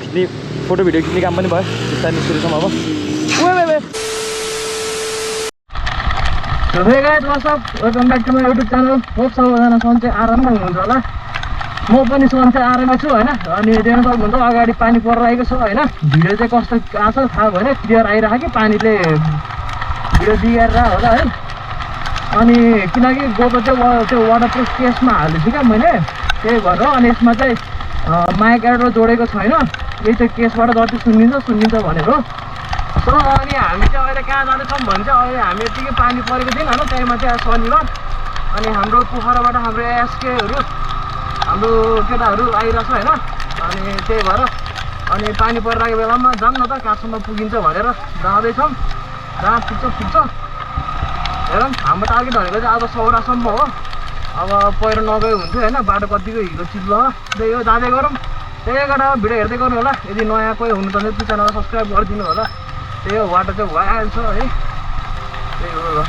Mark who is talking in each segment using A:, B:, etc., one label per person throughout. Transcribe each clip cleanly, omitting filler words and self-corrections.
A: खिच्ने photo video खिच्ने काम पनि भयो बिस्तारै निस्किँदैछौँ अब
B: Hey guys, what's up? Welcome back to my YouTube channel. Hope सबैजना सन्चै आराममा हुनुहुन्छ होला। म पनि सन्चै आराममा छु हैन। अनि देख्न सक्नुहुन्छ अगाडि पानी परिरहेको छ हैन। भिडियो चाहिँ कस्तो आछ थाहा भएन, क्लियर आइराख्यो कि पानीले भिडियो बिगारेर होला है। अनि किनकि गोप्रो चाहिँ त्यो वाटरप्रुफ केसमा हालेछु क्या मैले, त्यही भएर। अनि यसमा चाहिँ माइक एडर जोडेको छैन, यही चाहिँ केसबाट जति सुनिन्छ भनेको। सो अनि हामी चाहिँ अहिले कहाँ जाँदैछौँ भने चाहिँ अहिले हामी यतिकै पानी परेको थिएन होइन, त्यहीमा चाहिँ शनिबार। अनि हाम्रो पोखराबाट हाम्रो एसकेहरू हाम्रो केटाहरू आइरहेछ होइन। अनि त्यही भएर अनि पानी परिरहेको बेलामा जाऊँ न त कहाँसम्म पुगिन्छ भनेर जाँदैछौँ। जहाँ पुग्छ हेरौँ। हाम्रो टार्गेट भनेको चाहिँ अब सौरासम्म हो। अब पहिरो नगयो हुन्थ्यो होइन, बाटो कतिको हिलो चिप्लो हो। त्यही हो, जाँदै गरौँ। त्यही एउटा भिडियो हेर्दै गर्नु होला। यदि नयाँ कोही हुनुहुन्छ भने त्यो च्यानललाई सब्सक्राइब गरिदिनु होला। त्यही हो, बाटो चाहिँ भइहाल्छ है। त्यही हो ल।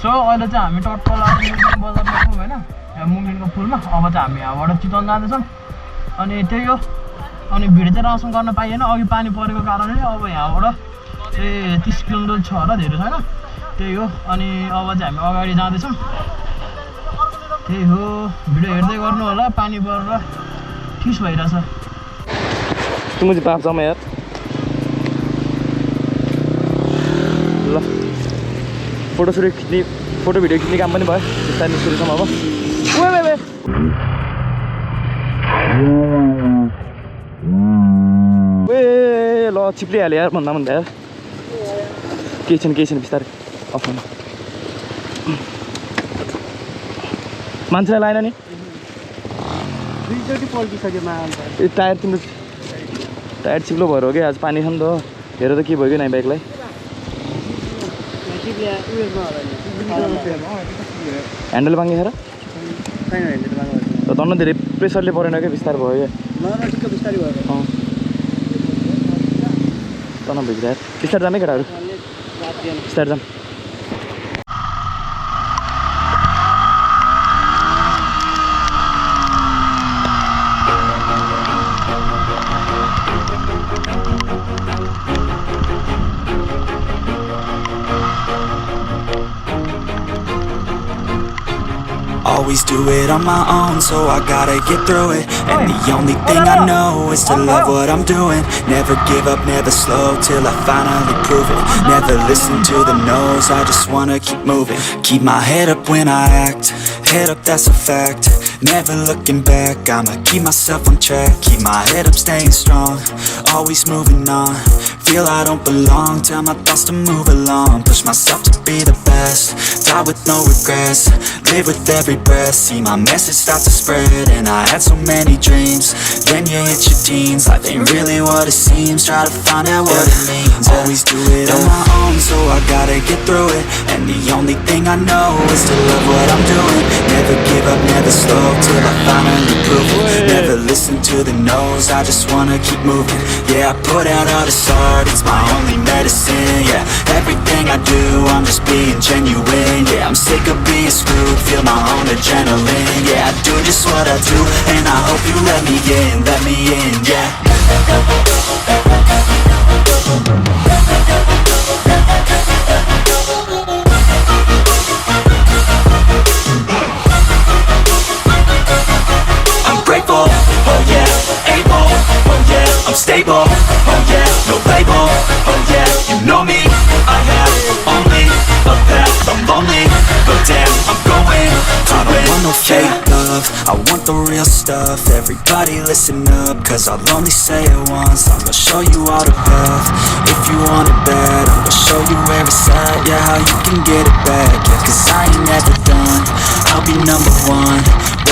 B: सो अहिले चाहिँ हामी टट्टल मुङिन बजारमा छौँ होइन, मुङिनको पुलमा। अब चाहिँ हामी यहाँबाट चितवन जाँदैछौँ। अनि त्यही हो। अनि भिडियो चाहिँ राम्रोसँग गर्न पाइएन, अघि पानी परेको कारणले। अब यहाँबाट चाहिँ 30 किलोमिटर छ होला, धेरै छैन। त्यही हो। अनि अब चाहिँ हामी अगाडि जाँदैछौँ। त्यही हो, भिडियो हेर्दै गर्नु होला। पानी परेर ठिस भइरहेछ।
A: तुम मुझे पाप जाऊँ यार। ल फोटो भिडियो खिच्ने काम पनि भयो बिस्तारै निस्किँदैछौँ अब ल चिप्लिहाल्यो यार भन्दा यार। केही छैन बिस्तारै अफ हुनु। मान्छेलाई लाएन नि,
B: दुईचोटि पल्टिसक्यो
A: ए टायर तिम्रो टायर चिप्लो भएर हो कि आज पानी छ नि त। हेर त के भयो कि नाइ बाइकलाई। ह्यान्डल भाङ्गे र तन्न धेरै प्रेसरले परेन क्या, बिस्तारै भयो क्या। तन भित्र बिस्तारै जाने केटाहरू, बिस्तारै जाम।
C: Always do it on my own, so I gotta get through it. And the only thing I know is to love what I'm doing. Never give up, never slow, till I finally prove it. Never listen to the no's, I just wanna keep moving. Keep my head up when I act, head up, that's a fact. Never looking back, I'ma keep myself on track. Keep my head up, staying strong, always moving on. Feel I don't belong, tell my thoughts to move along. Push myself to be the best, die with no regrets. Live with every breath, see my message start to spread. And I had so many dreams, then you hit your teens. Life ain't really what it seems, try to find out what it means. Always do it on my own, so I gotta get through it. And the only thing I know is to love what I'm doing. Never give up, never slow, till I finally prove it. Never listen to the no's, I just wanna keep moving. Yeah, I put out all this art, it's my only medicine. Yeah, everything I do, I'm just being genuine. Yeah, I'm sick of being screwed, feel my own adrenaline. Yeah, I do just what I do, and I hope you let me in, yeah. I'm grateful, oh yeah, able, oh yeah, I'm stable, oh yeah, no label, oh yeah, you know me, I have only a path, I'm lonely, but damn, I'm going to win. I don't want no fake love, I want the real stuff. Everybody listen up, cause I'll only say it once. I'm gonna show you all the path. If you want it bad, I'm gonna show you where it's at. Yeah, how you can get it back. Yeah, cause I ain't never done, I'll be number one.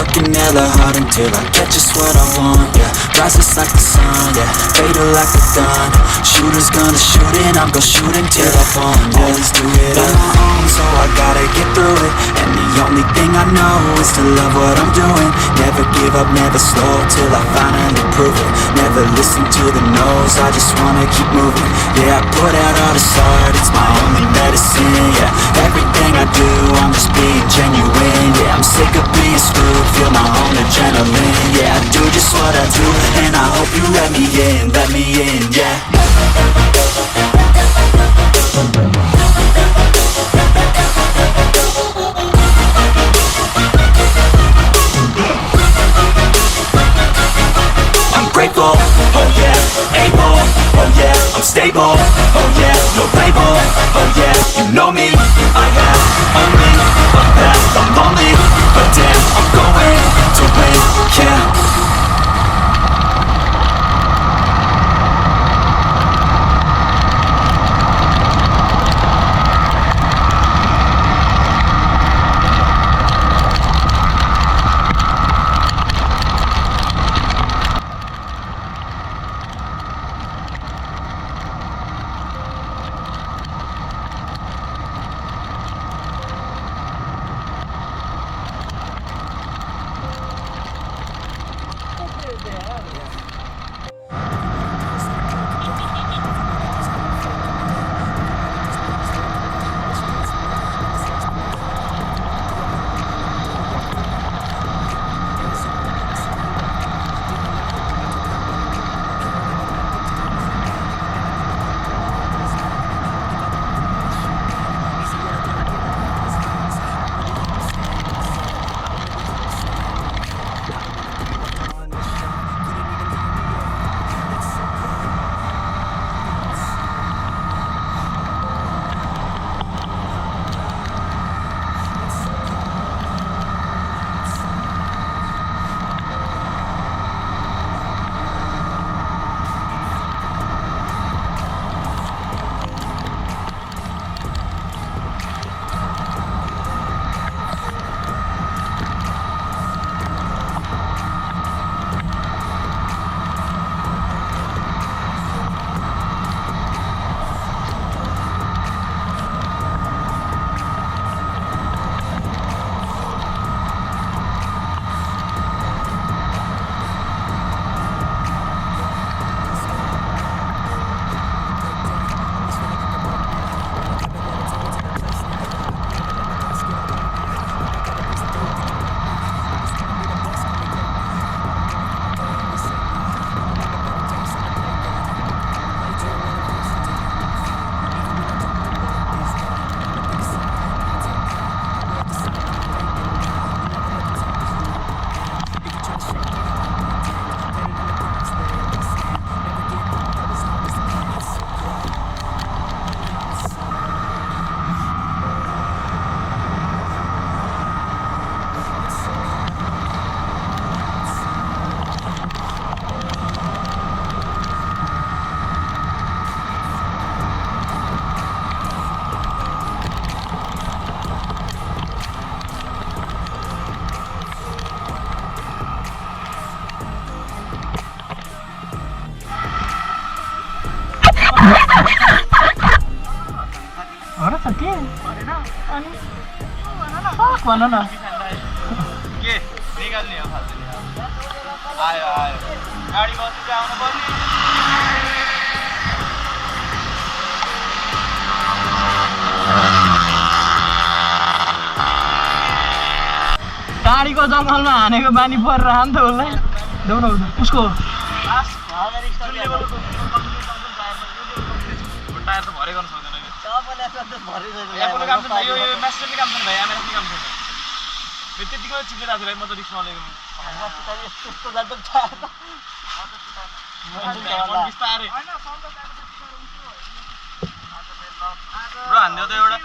C: Working hella hard until I get just what I want. Yeah, rises like the sun, yeah, fatal like the dawn. Shooters gonna shoot and I'm gonna shoot until I fall. Yeah, always do it on my own, so I gotta get through it. And the only thing I know is to love what I'm doing. Never give up, never slow, till I finally prove it. Never listen to the no's, I just wanna keep moving. Yeah, I put out all this art, it's my only medicine. Yeah, everything I do, I'm just being genuine. Yeah, I'm sick of being screwed, feel my own adrenaline. Yeah, I do just what I do, and I hope you let me in, yeah. I'm grateful, oh yeah, able, oh yeah, I'm stable, oh yeah, no label, oh yeah, you know me, I have only a path, I'm lonely, but damn, I'm going to win, yeah.
B: भन न
A: के निकाल्ने हो फाल्तु आयो आयो गाडी बस्नु चाहिँ आउनु पर्ने
B: गाडीको जङ्गलमा हानेको बानी परेर हान्थ्यो होला देउन उसको
A: टायर त भरे गर्न सक्दैन यापले काम छैन यो मास्टरले काम छैन भाइ एमएसले काम छैन त्यतिको चिप्लेर आछु भाइ म त रिक्स नलिएको
B: यस्तो जान्छ टायर त
A: बिस्तारै ब्रो हान्दियो त एउटा